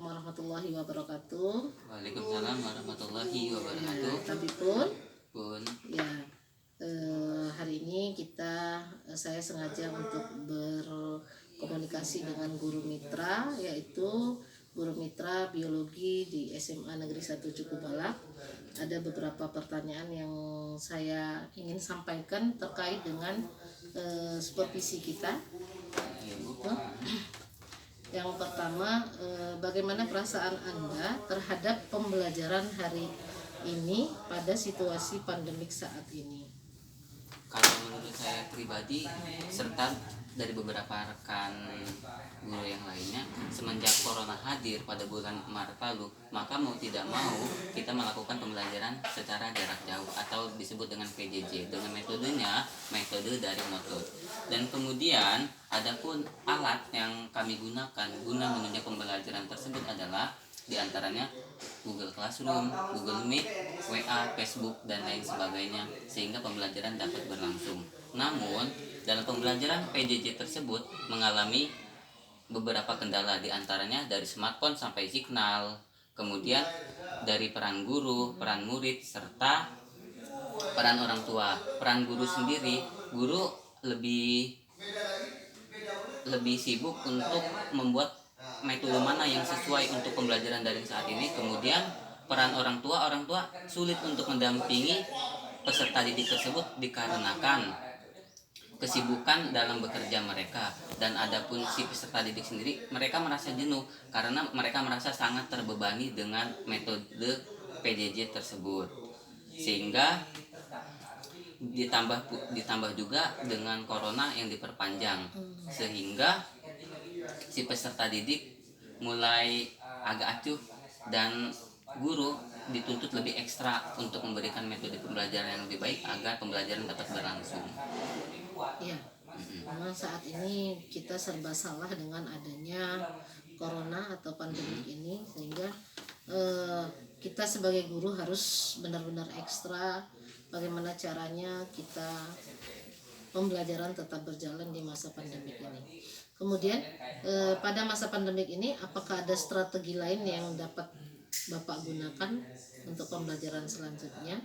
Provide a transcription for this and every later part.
warahmatullahi wabarakatuh. Waalaikumsalam warahmatullahi wabarakatuh. Tapi pun ya hari ini saya sengaja untuk berkomunikasi dengan guru mitra, yaitu guru mitra biologi di SMA Negeri 1 Cukubalak. Ada beberapa pertanyaan yang saya ingin sampaikan terkait dengan supervisi kita. Yang pertama, bagaimana perasaan Anda terhadap pembelajaran hari ini pada situasi pandemik saat ini? Kalau menurut saya pribadi serta dari beberapa rekan guru yang lainnya, semenjak corona hadir pada bulan Maret lalu, maka mau tidak mau kita melakukan pembelajaran secara jarak jauh atau disebut dengan PJJ, dengan metode dari notebook. Dan kemudian adapun alat yang kami gunakan guna menunjang pembelajaran tersebut adalah diantaranya Google Classroom, Google Meet, WA, Facebook, dan lain sebagainya, sehingga pembelajaran dapat berlangsung. Namun dalam pembelajaran PJJ tersebut mengalami beberapa kendala, diantaranya dari smartphone sampai signal, kemudian dari peran guru, peran murid, serta peran orang tua. Peran guru sendiri, guru lebih sibuk untuk membuat metode mana yang sesuai untuk pembelajaran daring saat ini. Kemudian peran orang tua sulit untuk mendampingi peserta didik tersebut dikarenakan kesibukan dalam bekerja mereka. Dan adapun si peserta didik sendiri, mereka merasa jenuh karena mereka merasa sangat terbebani dengan metode PJJ tersebut, sehingga ditambah juga dengan corona yang diperpanjang, sehingga si peserta didik mulai agak acuh dan guru dituntut lebih ekstra untuk memberikan metode pembelajaran yang lebih baik agar pembelajaran dapat berlangsung. Iya, memang saat ini kita serba salah dengan adanya corona atau pandemi ini, sehingga kita sebagai guru harus benar-benar ekstra bagaimana caranya kita pembelajaran tetap berjalan di masa pandemik ini. Kemudian pada masa pandemik ini, apakah ada strategi lain yang dapat Bapak gunakan untuk pembelajaran selanjutnya?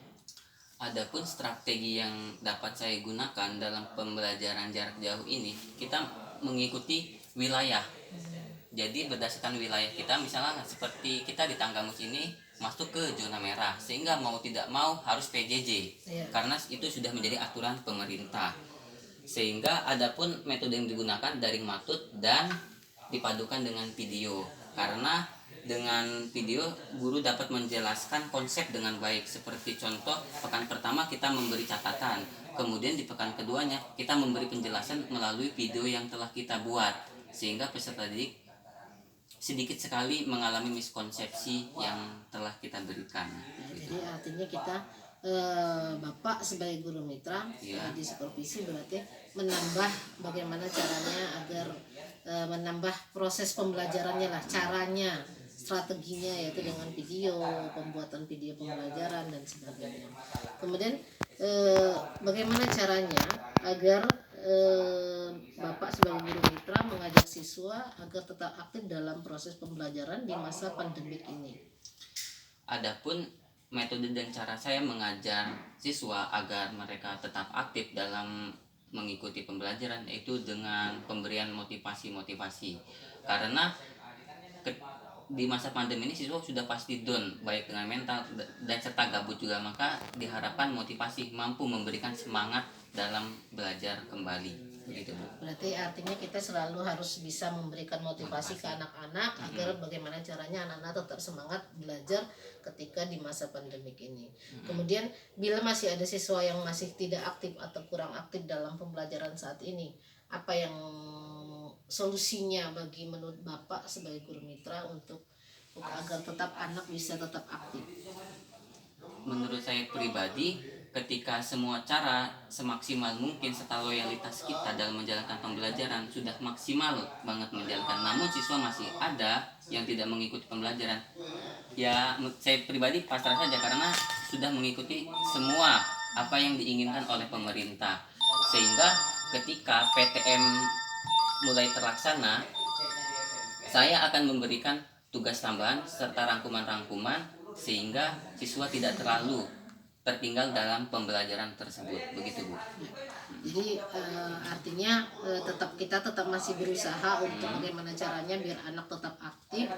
Adapun strategi yang dapat saya gunakan dalam pembelajaran jarak jauh ini, kita mengikuti wilayah. Jadi berdasarkan wilayah kita, misalnya seperti kita di Tanggamus ini masuk ke zona merah, sehingga mau tidak mau harus PJJ, karena itu sudah menjadi aturan pemerintah. Sehingga adapun metode yang digunakan daring matut dan dipadukan dengan video, karena dengan video guru dapat menjelaskan konsep dengan baik. Seperti contoh, pekan pertama kita memberi catatan, kemudian di pekan keduanya kita memberi penjelasan melalui video yang telah kita buat, sehingga peserta didik sedikit sekali mengalami miskonsepsi yang telah kita berikan. Jadi artinya kita Bapak sebagai guru mitra di supervisi berarti menambah bagaimana caranya agar menambah proses pembelajarannya lah, caranya, strateginya, yaitu dengan video, pembuatan video pembelajaran dan sebagainya. Kemudian bagaimana caranya agar Bapak sebagai guru mitra mengajak siswa agar tetap aktif dalam proses pembelajaran di masa pandemik ini? Adapun metode dan cara saya mengajar siswa agar mereka tetap aktif dalam mengikuti pembelajaran, yaitu dengan pemberian motivasi. Karena di masa pandemi ini siswa sudah pasti down baik dengan mental dan serta gabut juga, maka diharapkan motivasi mampu memberikan semangat dalam belajar kembali. Begitu, Bu. Berarti artinya kita selalu harus bisa memberikan motivasi ke anak-anak agar bagaimana caranya anak-anak tetap semangat belajar ketika di masa pandemik ini. Kemudian bila masih ada siswa yang masih tidak aktif atau kurang aktif dalam pembelajaran saat ini, apa yang solusinya bagi menurut Bapak sebagai guru mitra untuk agar tetap anak bisa tetap aktif? Menurut saya pribadi, ketika semua cara semaksimal mungkin serta loyalitas kita dalam menjalankan pembelajaran sudah maksimal banget menjalankan, namun siswa masih ada yang tidak mengikuti pembelajaran, ya saya pribadi pasrah saja karena sudah mengikuti semua apa yang diinginkan oleh pemerintah. Sehingga ketika PTM mulai terlaksana, saya akan memberikan tugas tambahan serta rangkuman-rangkuman sehingga siswa tidak terlalu tertinggal dalam pembelajaran tersebut, begitu Bu. Jadi artinya kita tetap masih berusaha untuk bagaimana caranya biar anak tetap aktif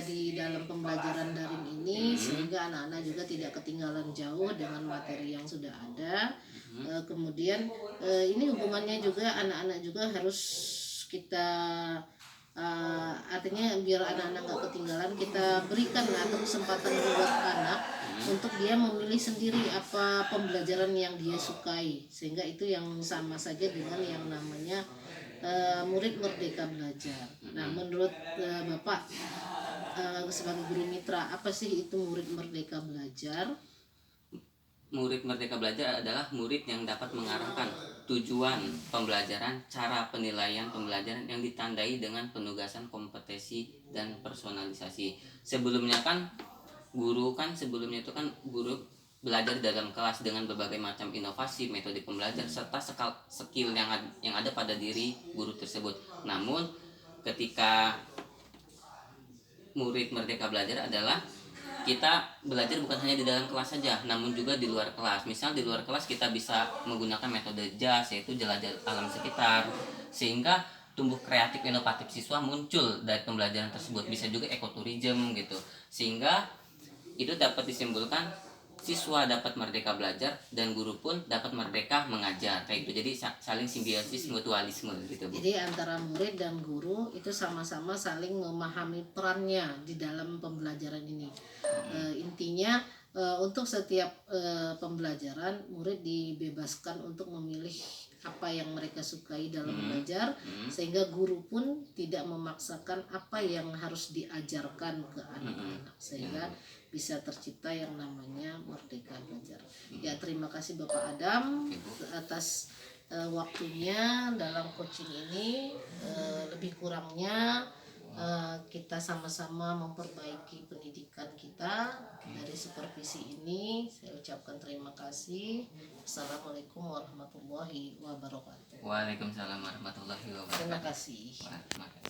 di dalam pembelajaran daring ini, sehingga anak-anak juga tidak ketinggalan jauh dengan materi yang sudah ada. Kemudian ini hubungannya juga anak-anak juga harus kita artinya biar anak-anak nggak ketinggalan, kita berikan atau kesempatan buat anak untuk dia memilih sendiri apa pembelajaran yang dia sukai, sehingga itu yang sama saja dengan yang namanya murid merdeka belajar. Nah, menurut Bapak sebagai guru mitra, apa sih itu murid merdeka belajar? Murid merdeka belajar adalah murid yang dapat mengarahkan tujuan pembelajaran, cara penilaian pembelajaran yang ditandai dengan penugasan, kompetensi, dan personalisasi. Sebelumnya guru belajar dalam kelas dengan berbagai macam inovasi, metode pembelajaran serta skill yang ada pada diri guru tersebut. Namun ketika murid merdeka belajar adalah kita belajar bukan hanya di dalam kelas saja, namun juga di luar kelas. Misal di luar kelas kita bisa menggunakan metode JAS, yaitu jelajah alam sekitar, sehingga tumbuh kreatif inovatif siswa muncul dari pembelajaran tersebut. Bisa juga ekoturism gitu, sehingga itu dapat disimpulkan siswa dapat merdeka belajar dan guru pun dapat merdeka mengajar, kayak itu. Jadi saling simbiosis mutualisme gitu Bu. Jadi antara murid dan guru itu sama-sama saling memahami perannya di dalam pembelajaran ini. Intinya untuk setiap pembelajaran murid dibebaskan untuk memilih apa yang mereka sukai dalam belajar, sehingga guru pun tidak memaksakan apa yang harus diajarkan ke anak-anak, sehingga bisa tercipta yang namanya merdeka belajar. Ya, terima kasih Bapak Adam atas waktunya dalam coaching ini. Lebih kurangnya kita sama-sama memperbaiki pendidikan kita dari supervisi ini. Saya ucapkan terima kasih. Assalamualaikum warahmatullahi wabarakatuh. Waalaikumsalam warahmatullahi wabarakatuh. Terima kasih. Terima kasih.